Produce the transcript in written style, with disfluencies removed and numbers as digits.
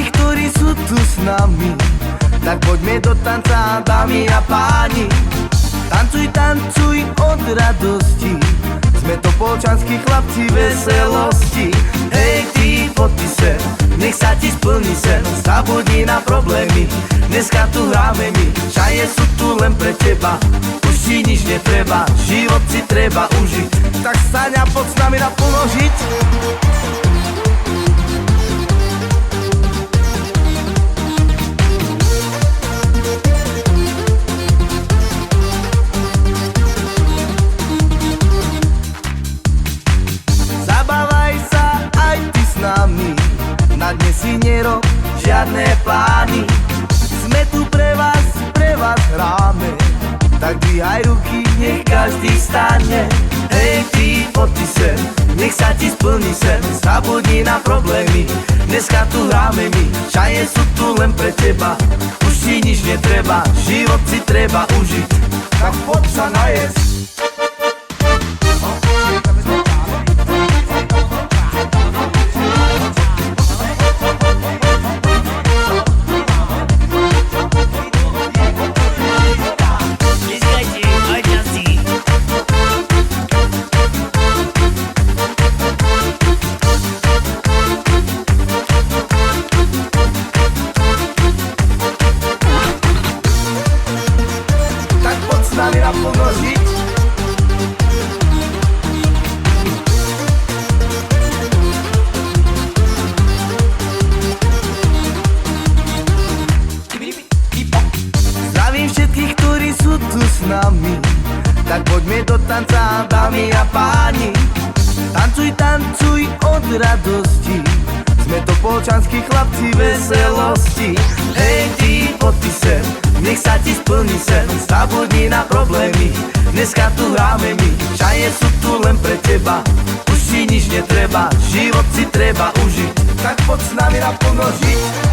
všetkých, ktorí sú tu s nami, tak poďme do tanca, dámy a páni. Tancuj, tancuj od radosti, sme to polčanskí chlapci veselosti. Hej ty, poďte sem, nech sa ti splní sen, zabudni na problémy, dneska tu hráme my. Čaje sú tu len pre teba, už ti nič netreba, život si treba užiť. Tak staň a poď s nami naplno žiť. Na dnes si nerob žiadne plány, sme tu pre vás hráme. Tak dvíhaj ruky, nech každý stane. Hej ty, poďte sem, nech sa ti splní sen, zabudni na problémy, dneska tu hráme my. Čaje sú tu len pre teba, už ti nič netreba, život si treba užiť. Tak poď sa najesť. Naplno žiť. Zdravím všetkých, ktorí sú tu s nami, tak poďme do tanca, dámy a páni. Tancuj, tancuj od radosti, sme to polčanskí chlapci veselosti. Hej ty, poďte sem, nech sa ti splní sen, zabudni na problémy, dneska tu hráme my. Čaje sú tu len pre teba, už ti nič netreba, život si treba užiť. Tak poď s nami naplno žiť.